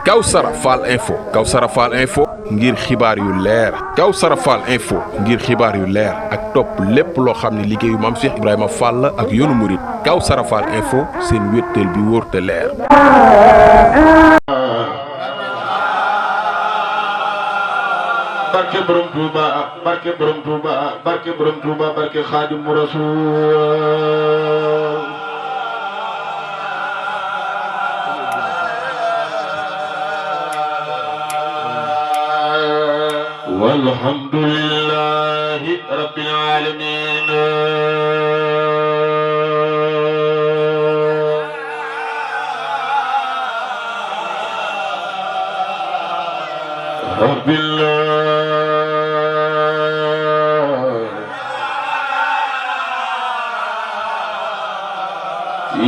Kawsara Fall Info ngir xibaar yu leer Kawsara Fall Info ngir xibaar yu leer ak topp lépp loo xam ne liggéeyu Maam Cheikh Ibrahima Fall ak yoonu murit Kawsara Fall Info seen wéttal bi wóor te leer. barke borom Touba barke borom Touba barke borom Touba barke Xaadimu Rasuul walhamdulillahi rabbil alamin rabbil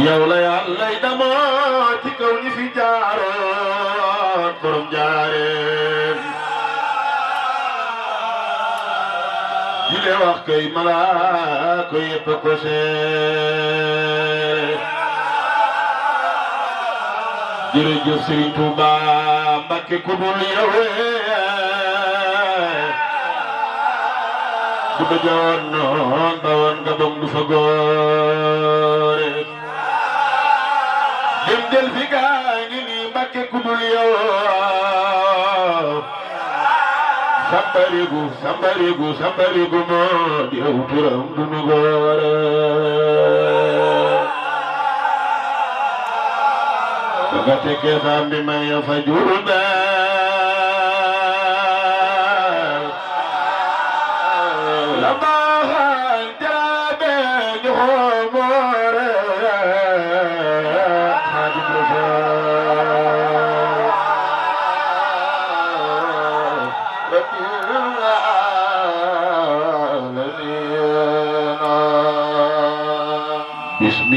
yow la Yàlla damoo ci kaw ñi fi jaaroon borom jaareen di le wax kay malaaka yépp ko seere jërëjëf Sëriñ Tuuba Mbàkke ku dul yow bu dajoon noon bawoon nga bom du fa góore dem del fi gaa ngi nii Mbàkke ku dul yow sambarigu moo di aw turam du nu góore ba nga tekkee saam bi may ya fa Jurbel la baaxal jaabe ñu xoomoore Xaadim Rasuul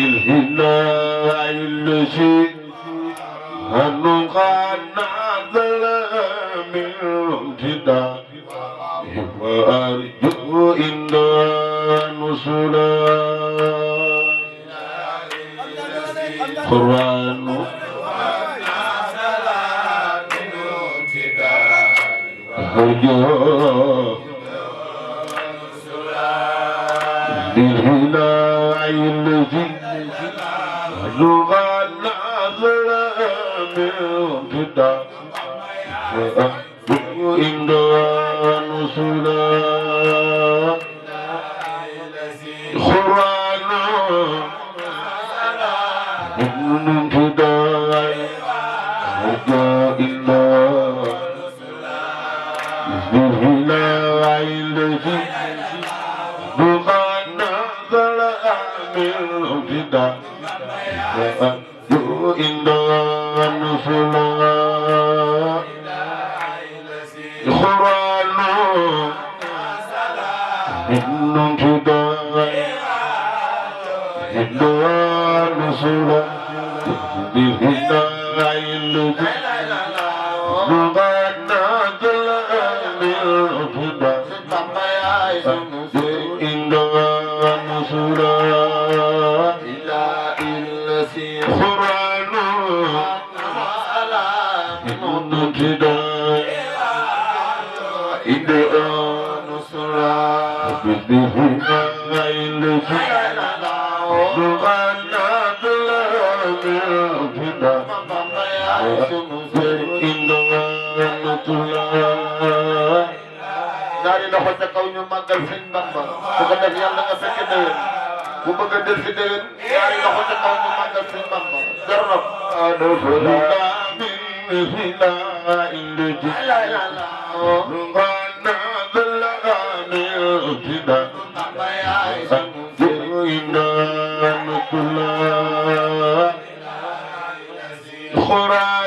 bismillahi allazi hanu qana min tida wa arju inda nusula Qur'anu arju بالهلاء الذي لغى النظر من جدا وإن نسلا قرآن من جدا وإن بالهلاء الذي لغى الجدا وأرجو إن نصلا القرآن إن جدا إن نصلا بالهداء الذي لغى النازل من الجدا إن نصلا ñaari loxo ca kaw ñu màggal Sëñ Bamba su ko def yàlla nga fekk déwén bu bëgg a def fi déwén ñaari loxo ca kaw ñu màggal Sëñ Bamba jarnop Qur'an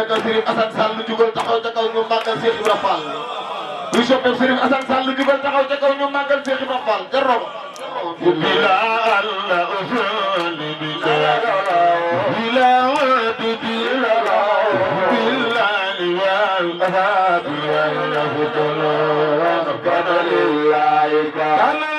nekk Serigne Assane Sall lu jugal taxaw ca kaw ñu màggal Cheikh Ibra Fall lu soppeeku Serigne Assane Sall lu jugal taxaw ca kaw ñu màggal Cheikh Ibra Fall jarro bila Allah usuli bila bila bila billahi wal ahadi wal hudula kana lillahi kana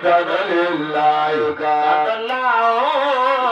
كان لله كان الله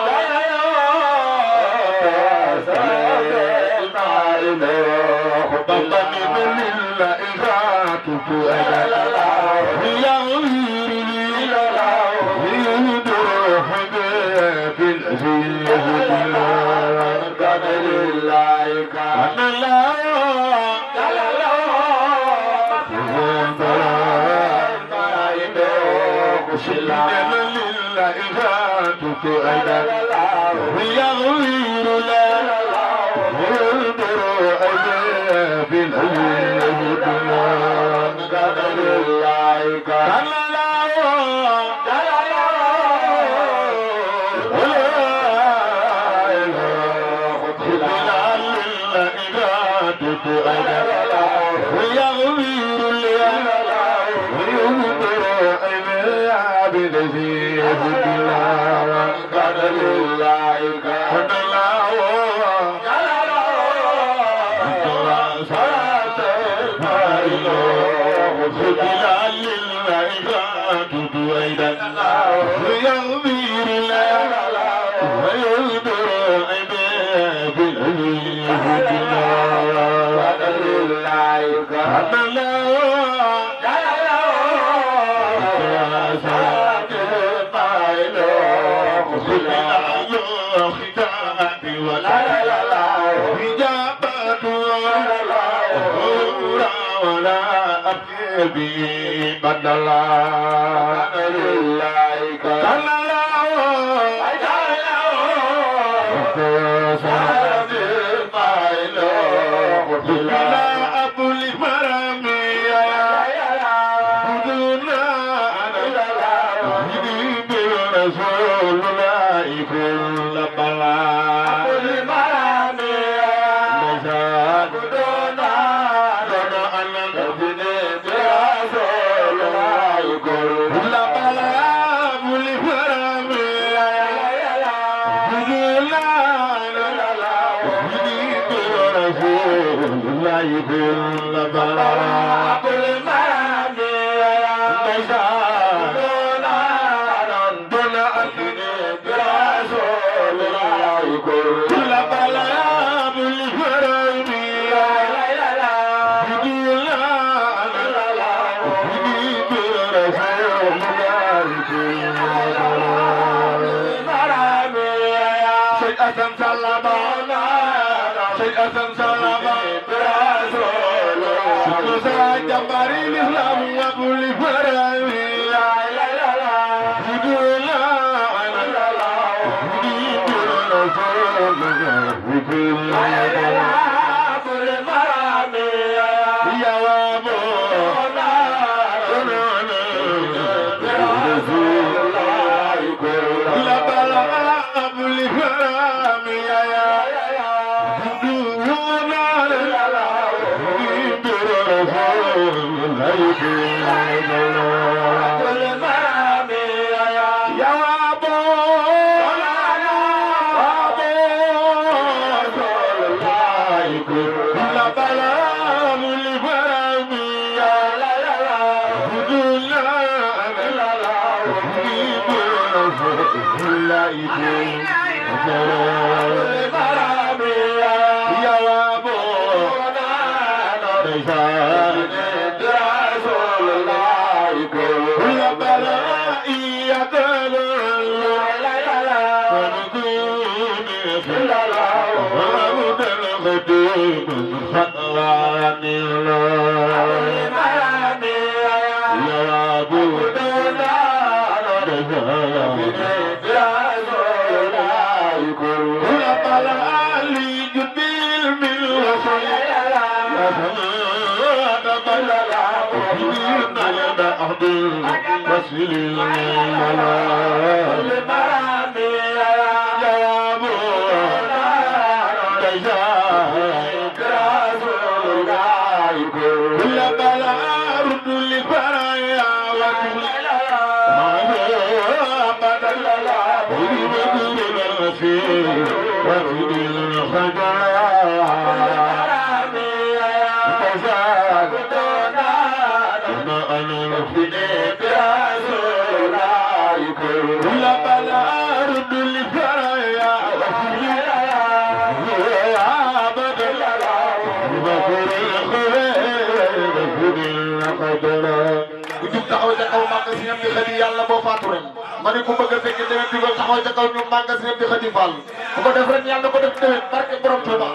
yàlla boo faatu ren ma ne ku bëgg a fekk déwén dugal taxaw ca kaw ñu màggal si di Xadi Fall ku ko def ren yàlla ko def déwén barke borom Tuuba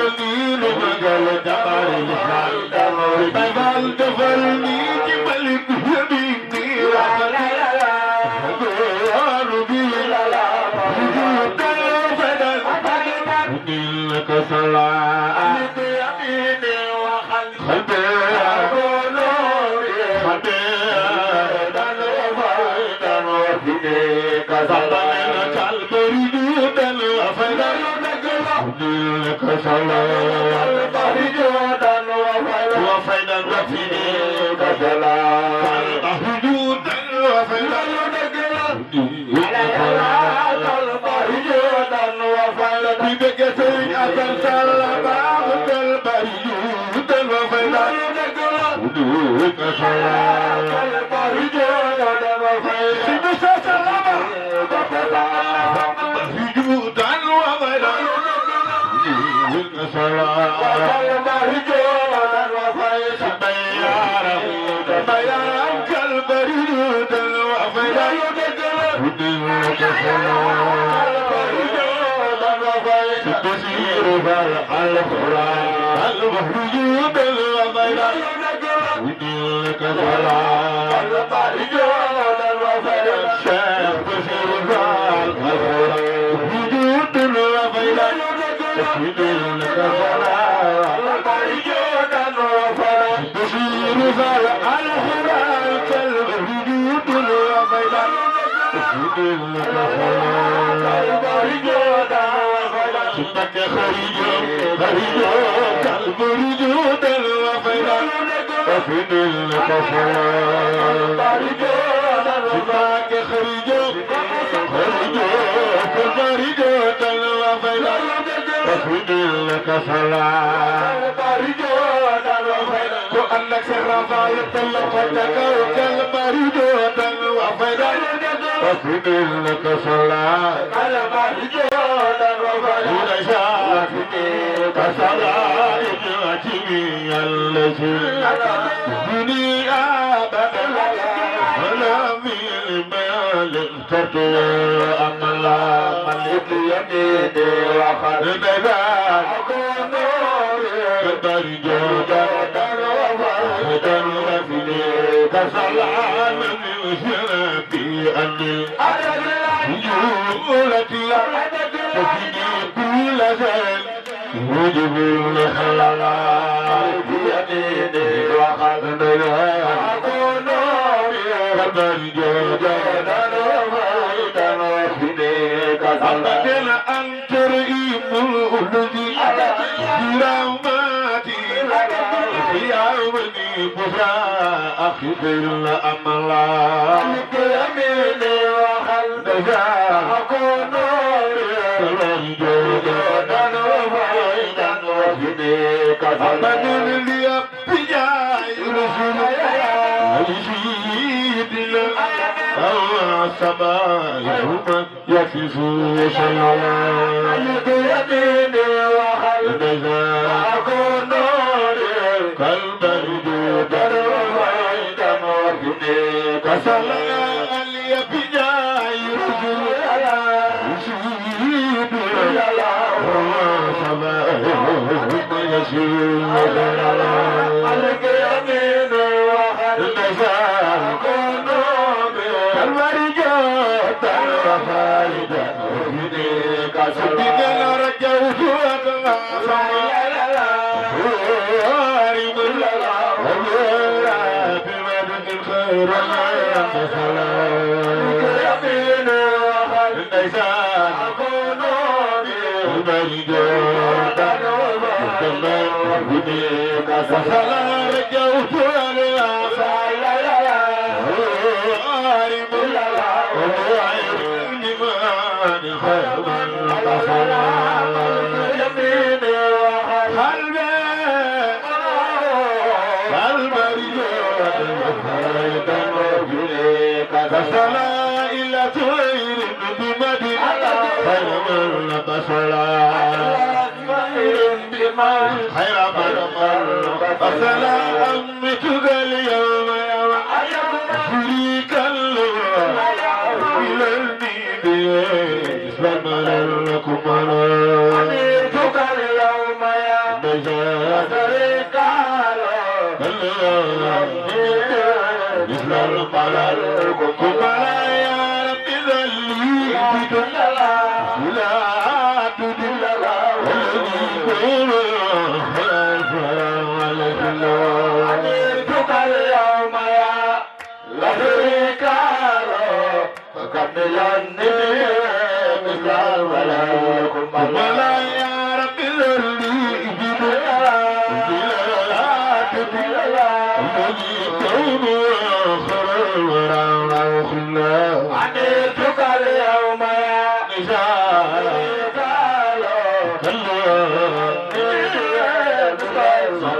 defalni lu magal jabar l'islam Baay Faal defalni ci malik yabini إنك صلاة بيمين وخلبي خبيدا وفيدا وفيك صلاة البريدا وفيدا إنك صلاة البريدا وفيدا وفيك صلاة البريدا وفيدا بكثير أكل سلما وكل بريد وفيدا ودوك سلام البريد وفيدا سلما بريد وفيدا ودوك سلام البريد وفيدا بيارم كالبريد وفيدا ودوك سلام تسير بالقرآن المهجود الوفيدا ودينك صلاة البريد الوفيدا الشيخ تسير بالقرآن المهجود الوفيدا ودينك صلاة البريد الوفيدا تسير بالقرآن المهجود الوفيدا ودينك صلاة البريد سنك خريجو خريجو كالبريجو دلوفيدا وفيد الكفار سنك خريجو خريجو كالبريجو دلوفيدا وفيد الكفار وأنك سرفا يتلفتك كالبريجو دلوفيدا وفيد الكفار كالبريجو كسرى إجرتي التي بني أبدا ولا من المال تطوى أملا ملك يميني وخد بذات كبر جودا وفدي كسرى من شرفي أني جولتي تفيدي كل شيء وجب الخلال بيميني وقد أكون كبر جودا وفيدا وفيك أبدل أن ترئيم الأهدي برحمتي في يومني بشرى أخي بالأملا بيميني وقد أكون أمد لي بجاي رسول سيدنا السماء يوم يكشف شيئا يميني وخلف أكون كالبرد درويدا وفيك سلام لي بجاي رسول سيدنا السماء عليك يمين وخلف كونوا كالورجات الوفايدا وفيديك صديق رجوت وارم بمدن الخير عليك يمين وخلف كونوا كالورجات وفيديك فلا رجوت فصلا إلا طير بمدينة خير من خير من فصلا أمتك اليوم يوم شريك الله إلى النبي اسلام لكم أمتك اليوم يوم شريك له مثل الملل كما يا رب ذلي لا تدل عملتك اليوم يا لا شريك له فكملني مثل الملل كما يا رب ذلي عملتك اليوم يا نزال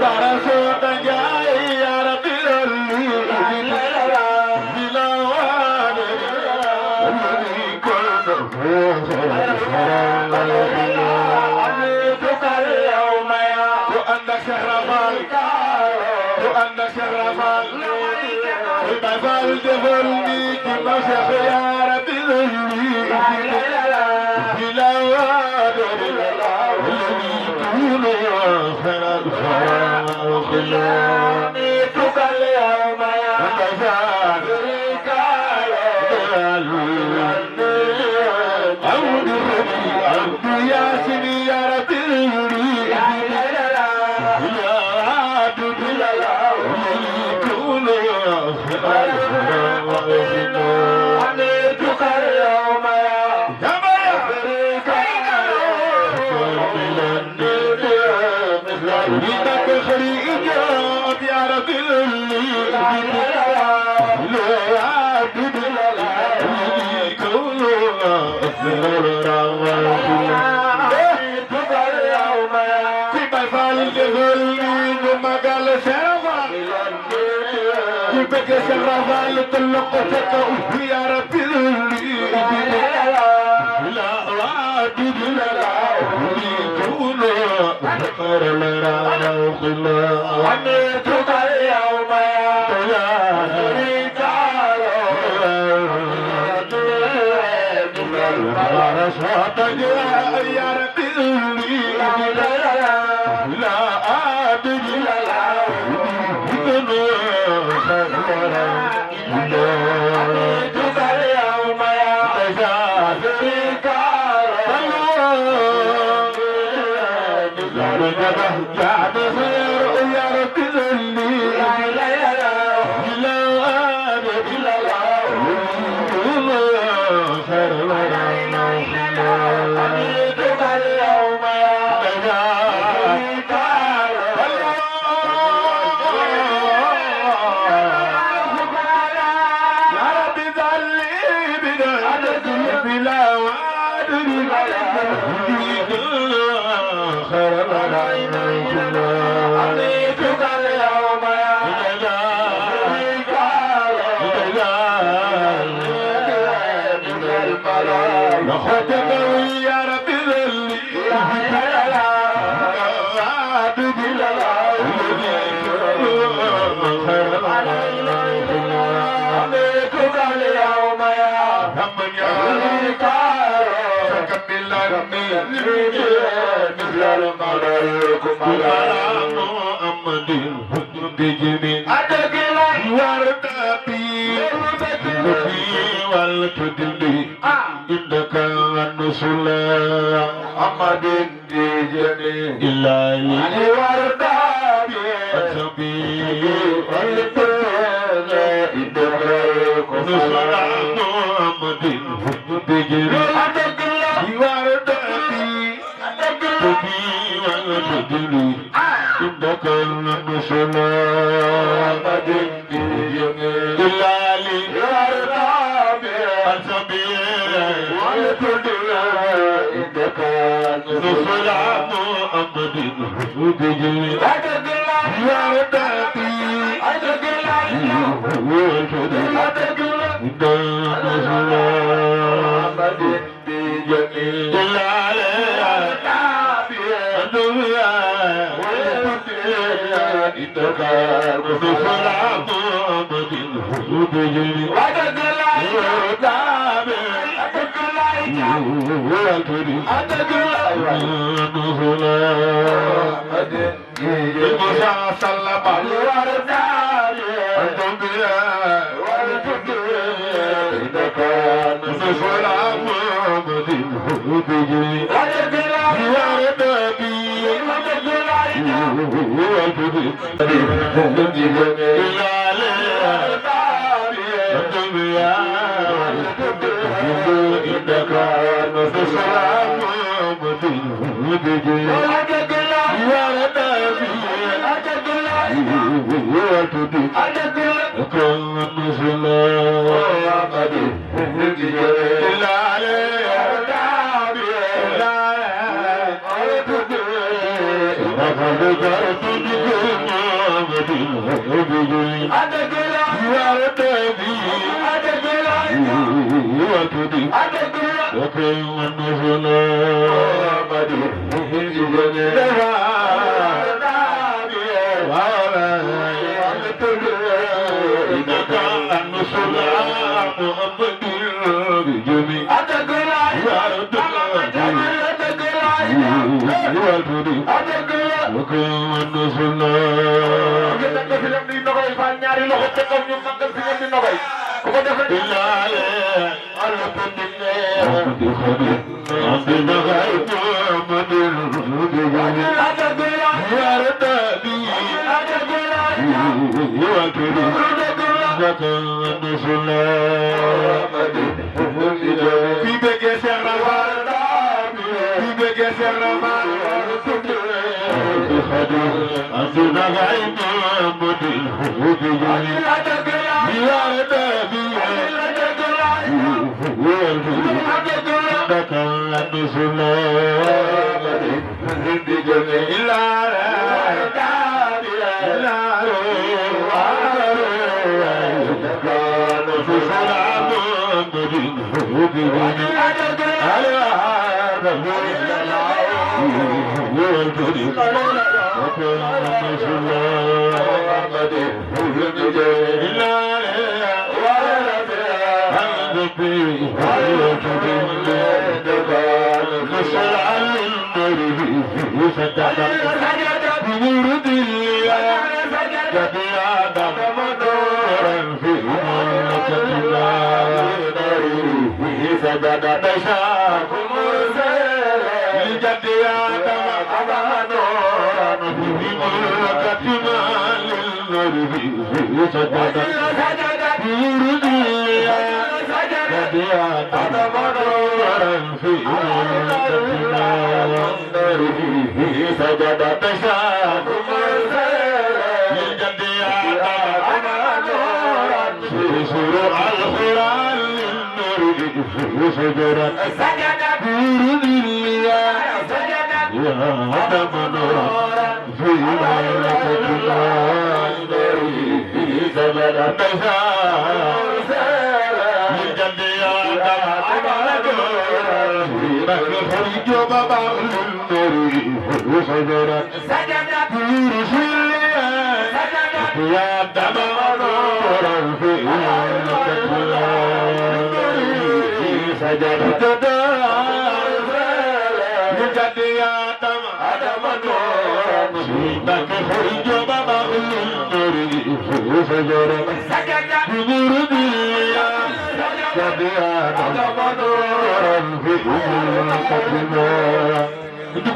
درسوك جاي يا رب اللي بلوان الذي كنت عملتك اليوم يا وأنت شهر مالك وأنت شهر مالك بفعل تفرني كما شيخ يا رب ذلي بلوان الذي كون خير الخير خلانيتك اليوم يا شريك عبد الربي عبد ياسين يا رب ذلي عملتك اليوم يا شريك بدك خريج يا رب اللي لا عبد الله كله عملتك اليوم يا في بفعل تغلي وما قال شرفا بك شرفا لطلقتك يا رب اللي لا عبد الله كله خير لنا وخلا عملتك اليوم يا شريك رشوتك يا رب اللي لا عبد عملتك اليوم يا شريك بعد خير يا رب ذلي لو أنا خير عملتك اليوم يا رب ذلي بلا وادري خير عملتك اليوم يا أخوتك يا رب ذلي عملتك اليوم يا من يا كمل مثل الملك محمد بجميل وردبي والتدلي إنك النصر محمد بجميل إلهي وردبي والتدلي إنك النصر محمد بجميل وردبي والتدلي إنك النصر محمد بجميل إلهي إنك نصر محمد بجميل يا ربي محمد بجميل إنك نصر محمد بجميل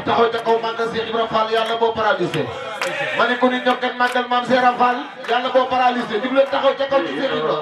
taxaw ca kaw màggal Cheikh Ibra Fall yàlla boo paralysé ma ne ko ni ñokkat màggal maam Cheikh Ibra Fall yàlla boo paralysé jug leen taxaw ca kaw ci Cheikh Ibra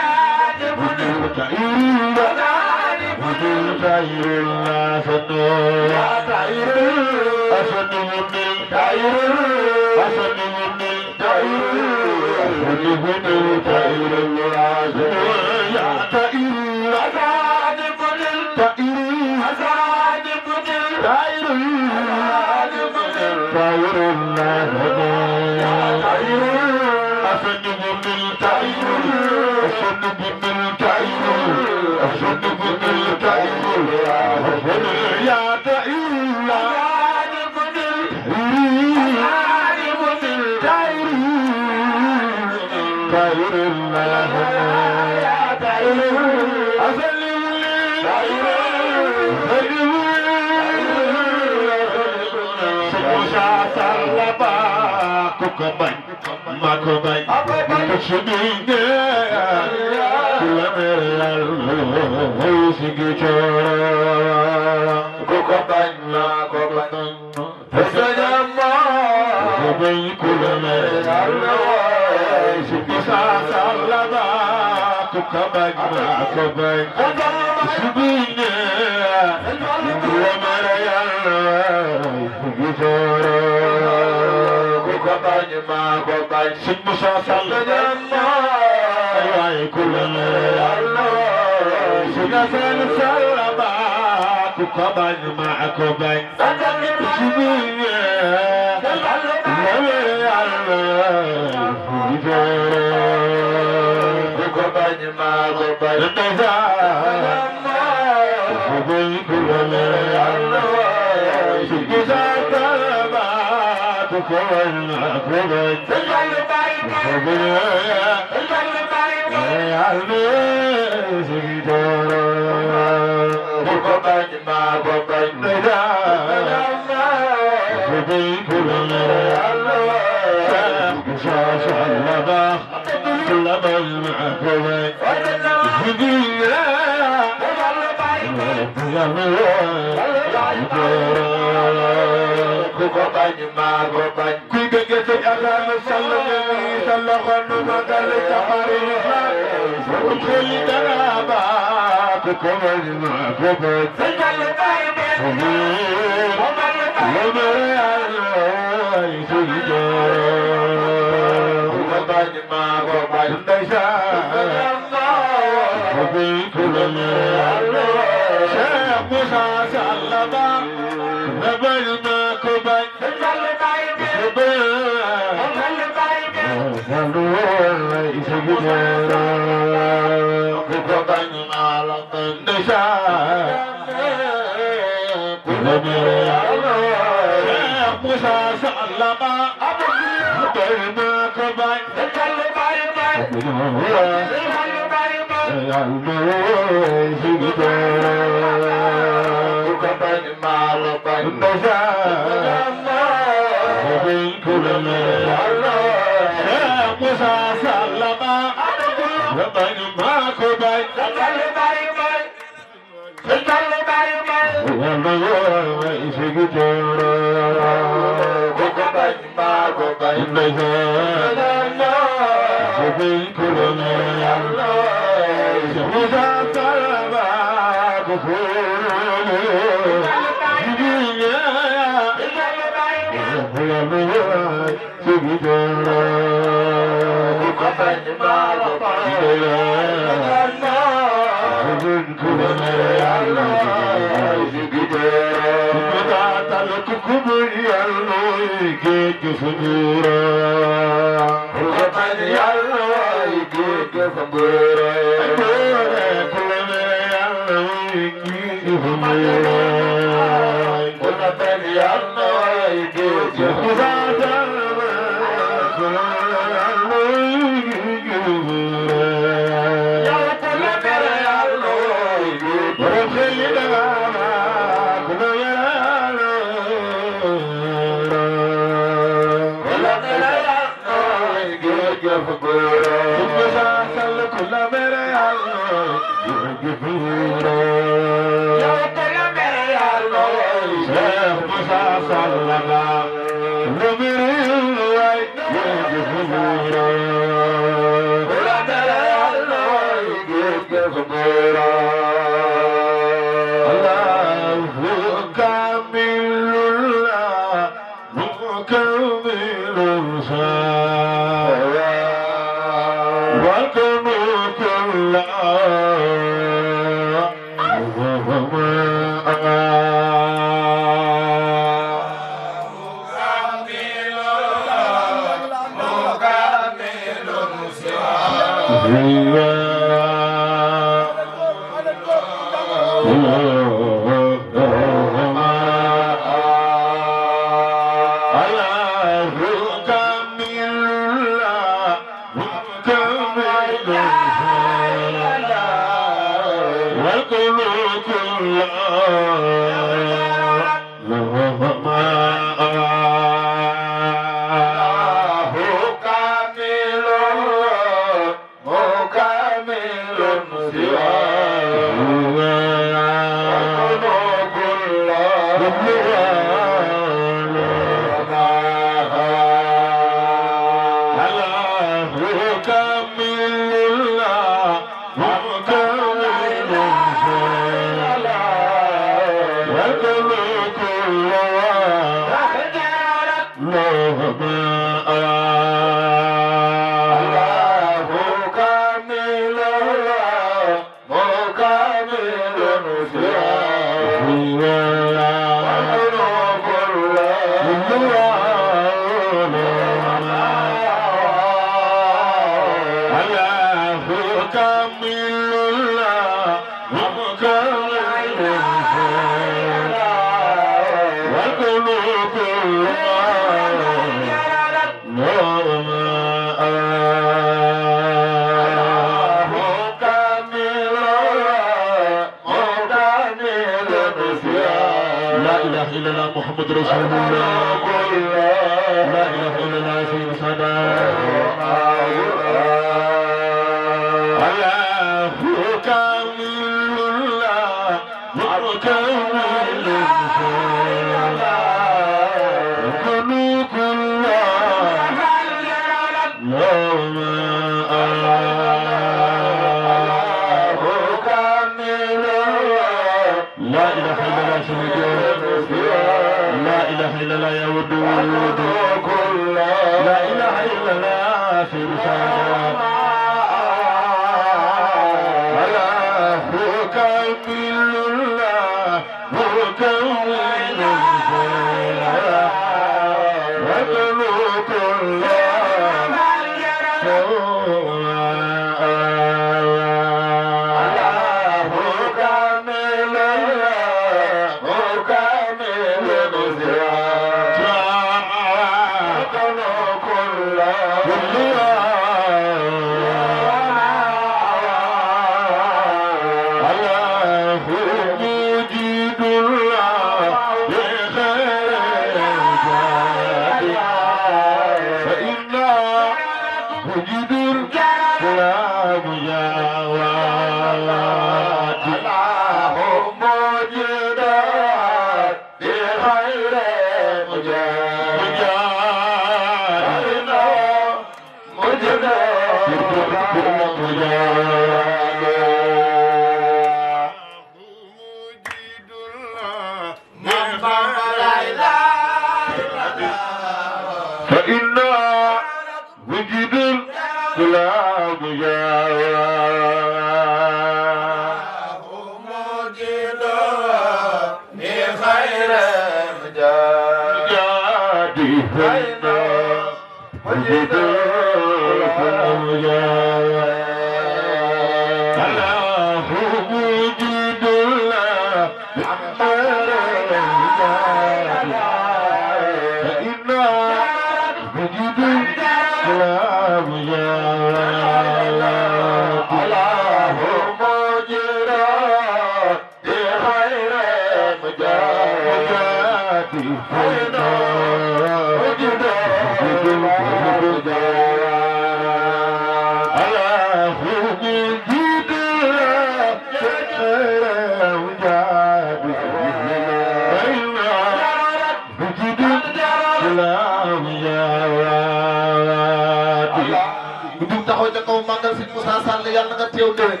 bu jug taxaw ca kaw màggal sëñ Moussa Sall yàlla nga teew déwén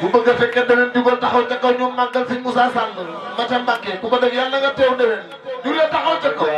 bu bëgg a fekkee déwén jugal taxaw ca kaw ñu màggal sëñ Moussa Sall ma ca Mbàkke ku ko def yàlla nga teew déwén jugle taxaw ca kaw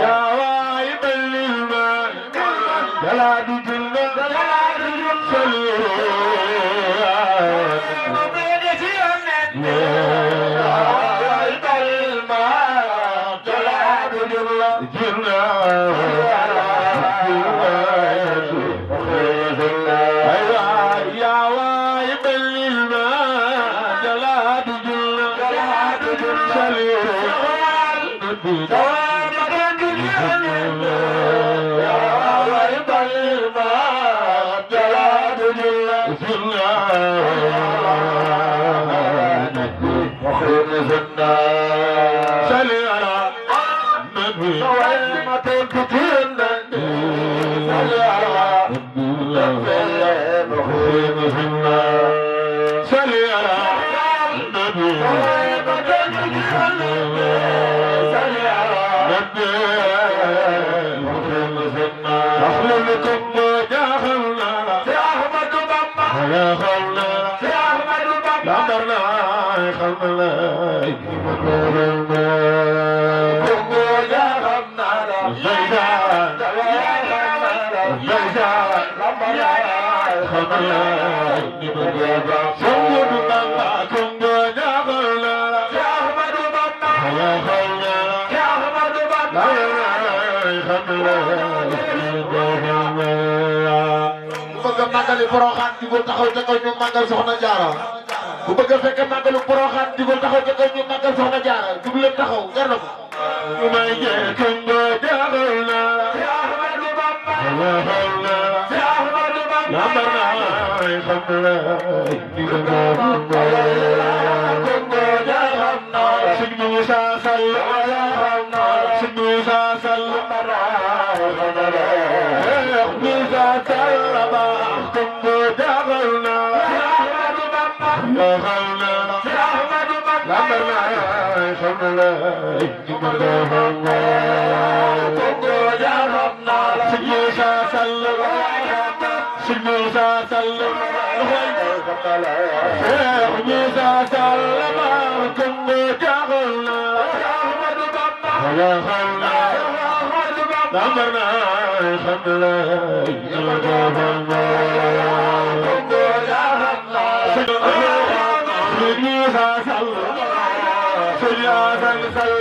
يا وايب للماء magali Porokhane jugul taxaw ca kaw ñu magal Soxna Jaara bu bëgg a fekk magalu Porokhane jugul taxaw ca kaw ñu magal Soxna Jaara jug leen taxaw jar na ko ñu may jee kungo jagal na ya Ahmadu Bamba ya Ahmadu Bamba lambar na ay xam la di ko kungo jagal na Sëñ Musa Sall ya xam na Sëñ Musa Sall Musa Sall ba kungo jagal na ya Ahmadu Bamba ya xawna ya Ahmadu Bamba lambar na ay xam la di ko kungo jagal na Sëñ Musa Sall Sëñ Musa Sall Musa Sall ba kungo jagal na ya Ahmadu Bamba ya xawna lambar na ay xam la di ko kungo jagal na Musa Sall Sëñ Asan Sall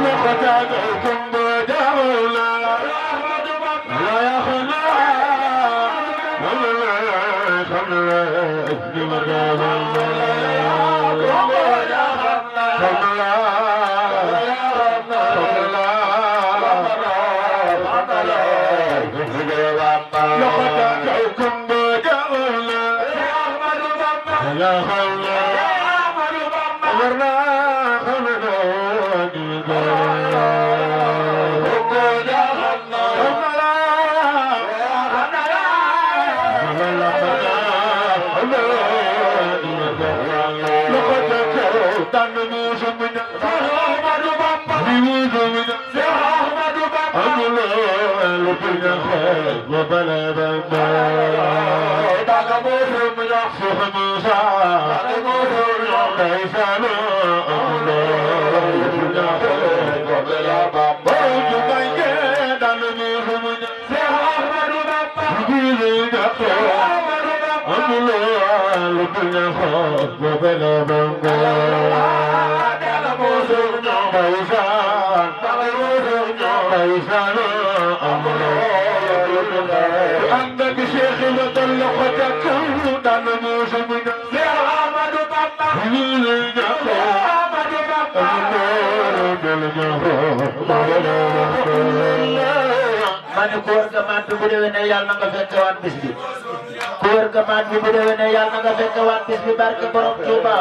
loxotaan kungo jagal na ya Ahmadu Bamba ya xawna lambar na ay xam la di ko kungo mani ko war ga mat bu déwénee yàlla na nga fekkewaat bis bi ku war ga mat bu déwénee yàlla na nga fekkewaat bis bi barke borom Touba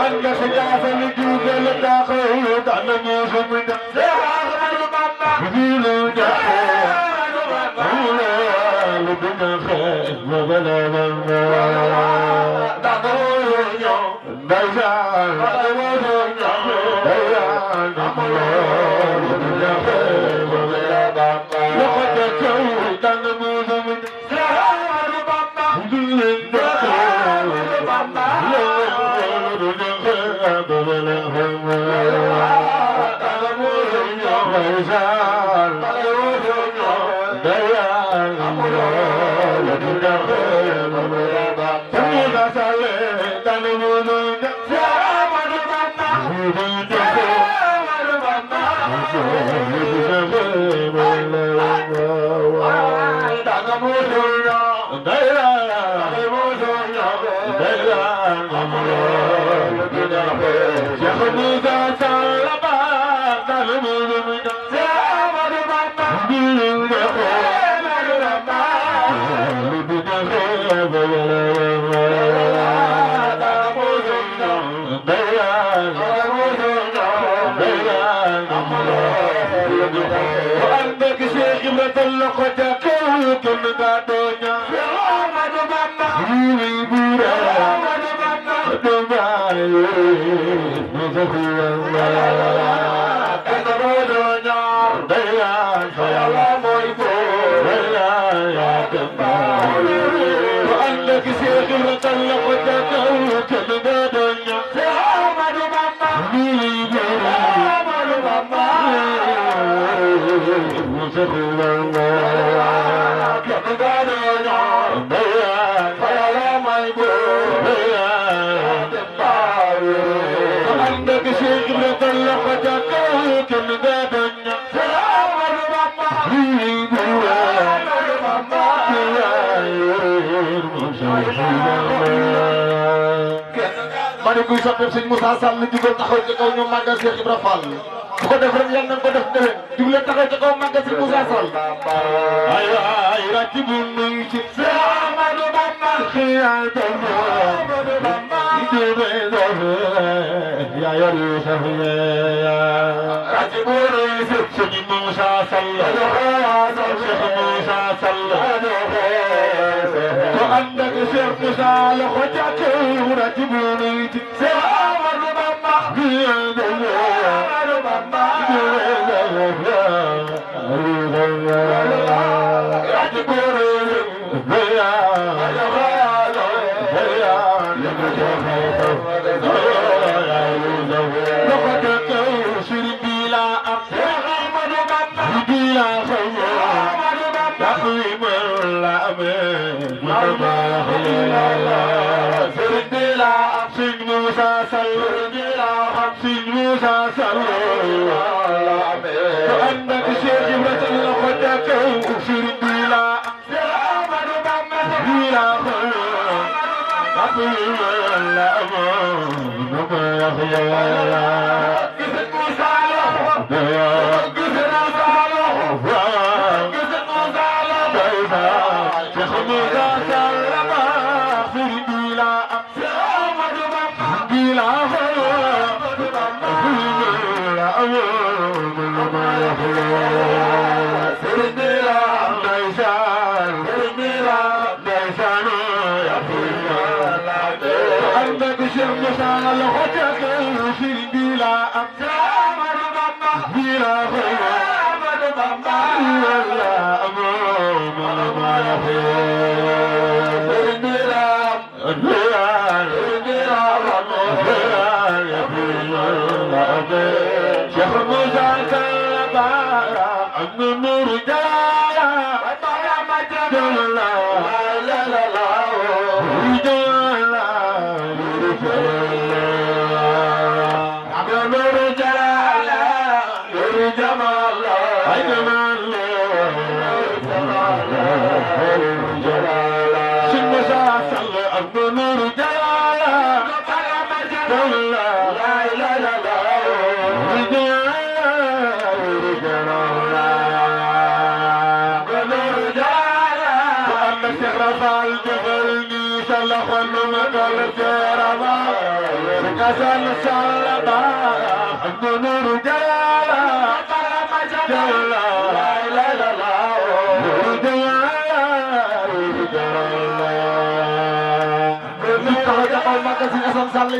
anga siyaasa li juugale daaxee daan nañu suñu kuy soppeeku sëñ Moussa Sall jugal taxaw ci kaw ñu màggal Cheikh Ibra Fall bu ko def rek yal nañ ko def déwén jug leen taxaw ci kaw màggal sëñ Moussa Sall ay ay rakibu nuy ci Amadou Bamba xiyal tamu Amadou Bamba jube dofe ya yori safiya rakibu nuy ci sëñ Moussa Sall Cheikh Moussa Sall ko ànd ak Cheikh Moussa la ko jàkk rakibu nuy ci Amadou Bamba Amadou Bamba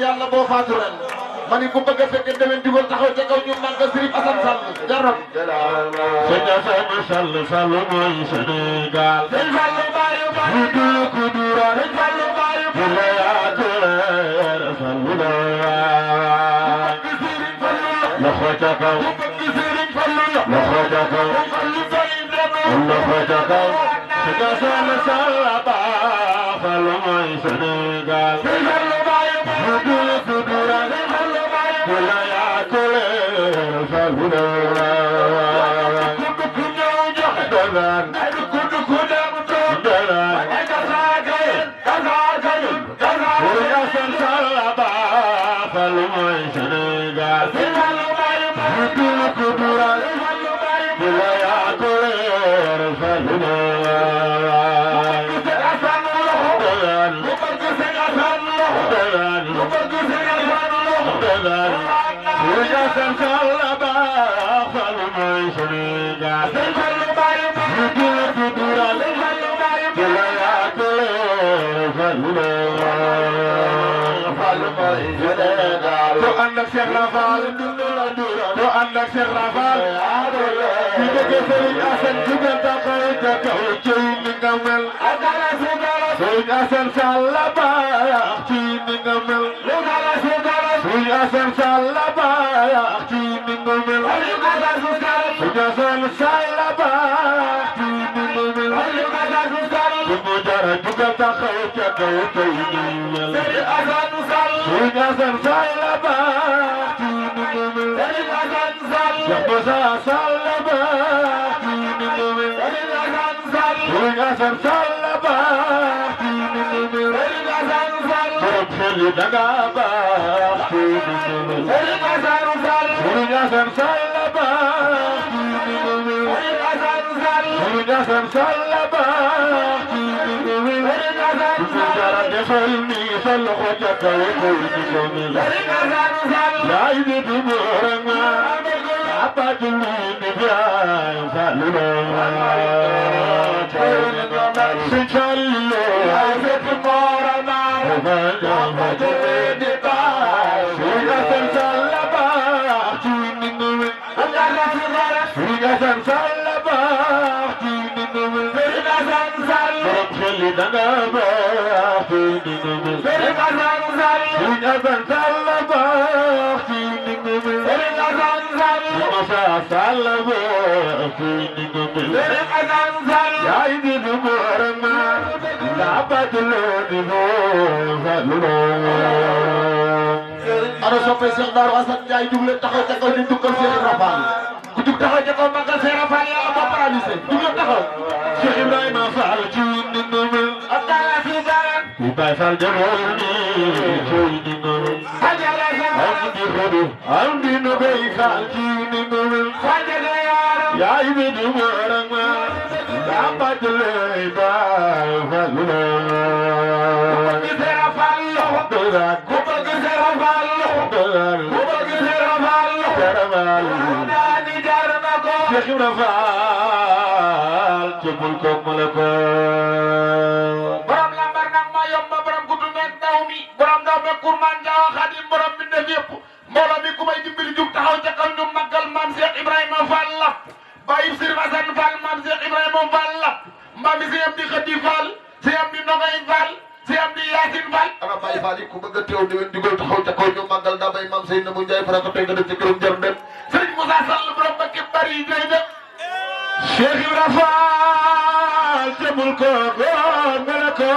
Yàlla boo faatu ren ma ni ku bëgg a fekkee déwén jugal taxaw ca kaw ñu màggal Serigne Assane Sall jarab sëñ Assane Sall Sall mooy Sénégal sëñ Sall baayu baayu ku dura sëñ Sall baayu baayu yaa jëleer Sall loxo ca kaw loxo ca kaw loxo ca kaw sëñ Assane Sall baax Sall mooy Sénégal sëñ Sall baayu baayu ku dura sëñ Sall baayu yaa jëleer Sall do ànd ak Cheikh Rafal do ànd ak Cheikh Rafal di bëgg Serigne Assane jugal taxaw ca kaw ci ni nga mel Serigne Assane Sall baax ci ni nga mel Serigne Assane Sall baax ci ni nga mel Serigne Assane Sall baax ci ni nga mel bu jara jugal taxaw ca kaw ci ni mel Serigne Assane Sall baax ci ni nga mel Cheikh Moussa Sall baax ci ni nga mel Serigne Assane Sall baax ci ni nga mel borom xel yi danga baax ci ni nga mel Serigne Assane Sall baax ci ni nga mel Serigne Assane Sall baax ci ni nga mel dara defal ni sa loxo ca kaw ko ni ko mel yaay di du morama apa julu ni biay sallo Sichallo ayet morama apa julu ni biay Serigne Assane Sall baax ci ni nga mel Serigne Assane Sall baax ci ni nga mel Serigne Assane Sall borom xel yi danga baax ci ni nga mel Serigne Assane Sall baax ci ni nga mel Serigne Assane Sall Moussa Sall baax ci ni nga mel Serigne Assane Sall yaay di du morama la badlo di no sallo ana soppe Cheikh Darou Assane Ndiaye jug leen taxaw ca kaw ñu dugal Cheikh Rafal ku jug taxaw ca kaw màggal Cheikh Rafal yàlla moo paralysé jug leen taxaw Cheikh Ibrahima Fall ci ni nga mel Abdallah fi Baran ku Baay Fall jamono ni ci ni nga mel Abdallah fi Baran di xodu am di no bay Fall ci ni nga mel Fadjala yaram yaay di du morama la badlo Baay Fall ku Cheikh Rafal ku bëgg Cheikh Rafal ku bëgg Cheikh Rafal daani jar na ko Cheikh Ibrahima Fall jëmul ko malako borom lambar nag ma yomba borom gudu meeg daw mi borom daw meeg kurman jaawa xadim borom bi def yëpp mbooloo mi ku may dimbali jug taxaw ca kaw ñu màggal maam Cheikh Ibrahima Fall la bàyyi Serigne Assane Fall maam Cheikh Ibrahima Fall la maam si am di Khady Fall si am di Nogay Fall si am di Yacine Fall ana Baye Fall yi ku bëgg a teew déwén digal taxaw ca kaw ñu màggal daa bay maam Seydou Ndiaye fara ko tey nga def ci këram jar dem Serigne Moussa Sall borom ba képp bari yi jërëjëf Cheikh Ibrahima Fall jëmul ko malako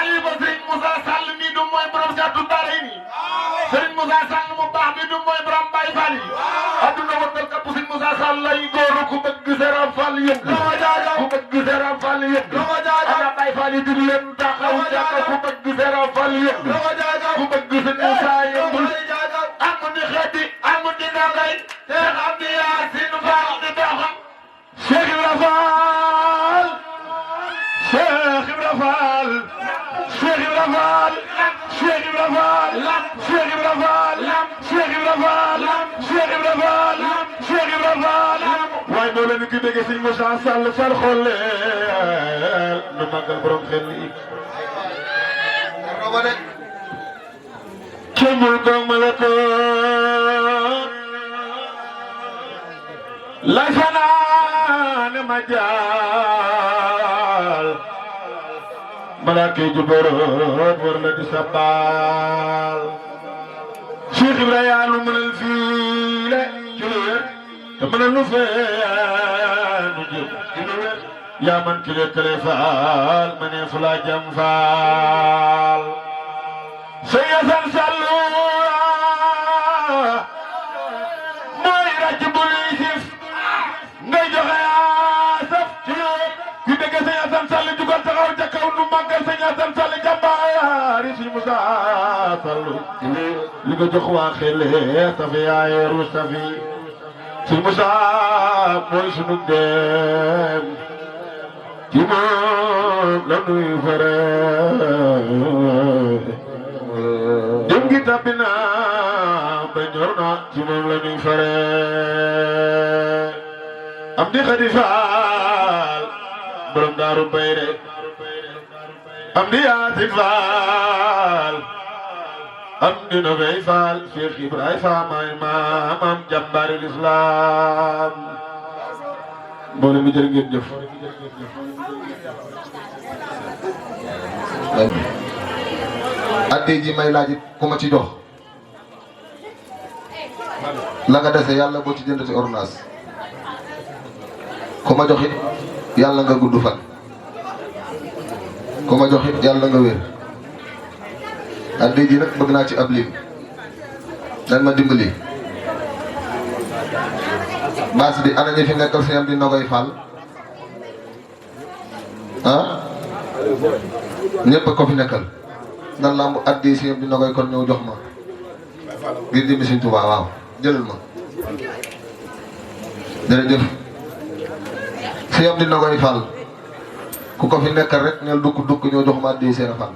Aliou Serigne Moussa Sall mii du mooy borom Sadou Daara yi nii Serigne Moussa Sall mu baax mi du mooy borom Baye Fall yi adduna wëndal kapp Serigne Moussa Sall lay góoru ku bëgg Serap Fall yëpp ku bëgg Serap Fall yëpp ana Baye Fall yi dugg leen taxaw jàkka ku bëgg Serap Fall yëpp ku bëgg Serigne Moussa yëppul am di Khady am di Nogay te am di Yacine Fall di doxam Cheikh Ibrahima Fall Cheikh Ibrahima Fall Cheikh Ibrahima Fall Cheikh Ibrahima Fall Cheikh Ibrahima Fall Cheikh Ibrahima Fall Cheikh Ibrahima Fall Cheikh Ibrahima Fall waaye doo leen ki dégg Serigne Moussa Sall fal xolle nu màggal borom xel yi ملك ملكوت لا فنان مجال ملاكي جبروت ورلد سبال شيخ إبراهيم من الفيل من النفان يا من كل كلفال من يفلا جنفال سيدا سلورا موي رجب ليسف نجو خياسف كده سيدا سلورا جوغل تغاو جاكاو نمانك سيدا سلورا جمباري سي موسى سلورا لغا جوخوا خيلي تفي عيرو تفي سي موسى موي سنو ديم كيمام لنوي فرق dem gi tabina ba ñorna ci moom la ñuy fare am di Xadi Faal borom Daaru Bayre am di Yaasin Faal am di Nogay Faal Cheikh Ibrahima Faal maay maamam jàmbaari lislaam mbooloo mi jërë ngeen jëf addi ji may laaj ku ma ci jox la nga dese yàlla boo ci jëndati ordonnance ku ma jox it yàlla nga gudd fan ku ma jox it yàlla nga wér addi ji nag bëgg naa ci ab lim nan ma dimbali baas bi ana ñi fi nekkal si am di Nogoy Fall ah ñëpp ko fi nekkal nan lamb addi si di Nogoy kon ñëw jox ma ngir jëmmi Sëñ Tuubaa waaw jëlal ma jërëjëf si di Nogoy Fall ku ko fi nekkal rek neel dukk dukk ñëw jox ma addi seen Fall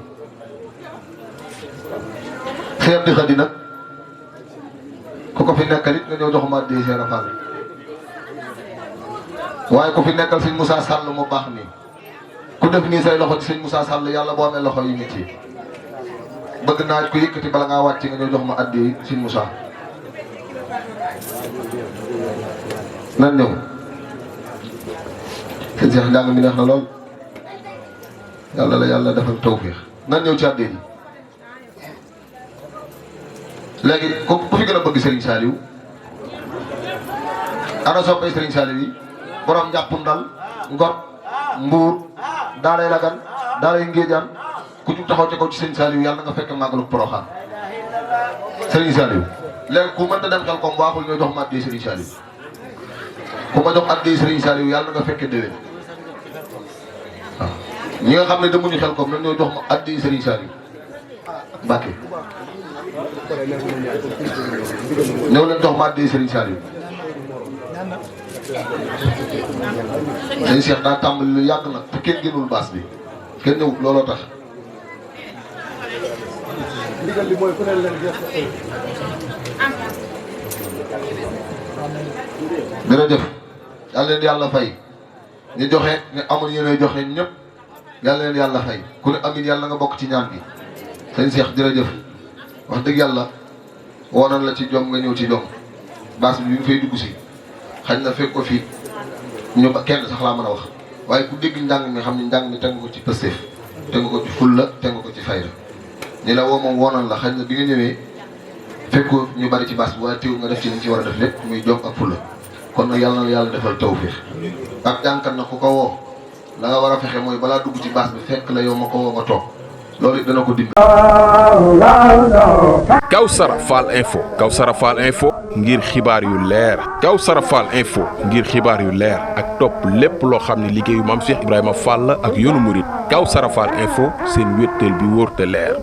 si di Xadi nag ku ko fi nekkal it nga ñëw jox ma addi seen Fall waaye ku fi nekkal Sëñ Moussa Sall mu baax nii ku def nii say loxo ci Sëñ Moussa Sall yàlla boo amee loxo yu nit yi bëgg naa ko yëkkati bala ngaa wàcc nga ñëw jox ma addi Sëñ Moussa nan ñëw sëñ Cheikh njàng mi neex na lool yàlla la yàlla defal tawfiix nan ñëw ci addi yi léegi ku fi gën a bëgg Serigne Saliou ana soppay Serigne Saliou yi borom njàppum dal Ngor Mbuur daaray Lagan daaray Ngéejaan ku jug taxaw ci kaw ci Serigne Saliou yàlla nga fekk màggalu Poroxaan Serigne Saliou léegi ku mënta dem xel comme baaxul ñoo jox ma addi Serigne Saliou ku ma jox addi Serigne Saliou yàlla nga fekk déwén waaw ñi nga xam ne demuñu xel comme nan ñoo jox ma addi Serigne Saliou Mbàkke ñëw leen jox ma addi Serigne Saliou sëñ Cheikh daa tàmbali lu yàgg nag te kenn génnul baas bi kenn ñëwut looloo tax jërëjëf yàlla leen yàlla fay ñu joxe ñu amul yéene joxe ñëpp yàlla leen yàlla fay ku ne amin yàlla nga bokk ci ñaan gi sëñ Cheikh jërëjëf wax dëgg yàlla woonan la ci jom nga ñëw ci jom baas bi ñu fay dugg si xañ na fekk ko fii ñu ba kenn sax laa mën a wax waaye ku dégg njàng mi xam ne njàng mi teg nga ko ci pësteef teg nga ko ci fulla teg nga ko ci fayda ni la woo moom woonan la xañ na bi nga ñëwee fekk ko ñu bari ci baas bi waaye teew nga def ci li ci war a def lépp muy jom ak fulla kon nag yàlla na yàlla defal tawfiix ak jànkat na ku ko woo la nga war a fexe mooy balaa dugg ci baas bi fekk la yow ma ko woo nga toog loolu it dana ko dimbali. Kawsara Fall Info Kawsara Fall Info ngir xibaar yu leer Kawsara Fall Info ngir xibaar yu leer ak topp lépp loo xam ne liggéeyu Maam Cheikh Ibrahima Fall ak yoonu murit Kawsara Fall Info seen wéttal bi wóor te leer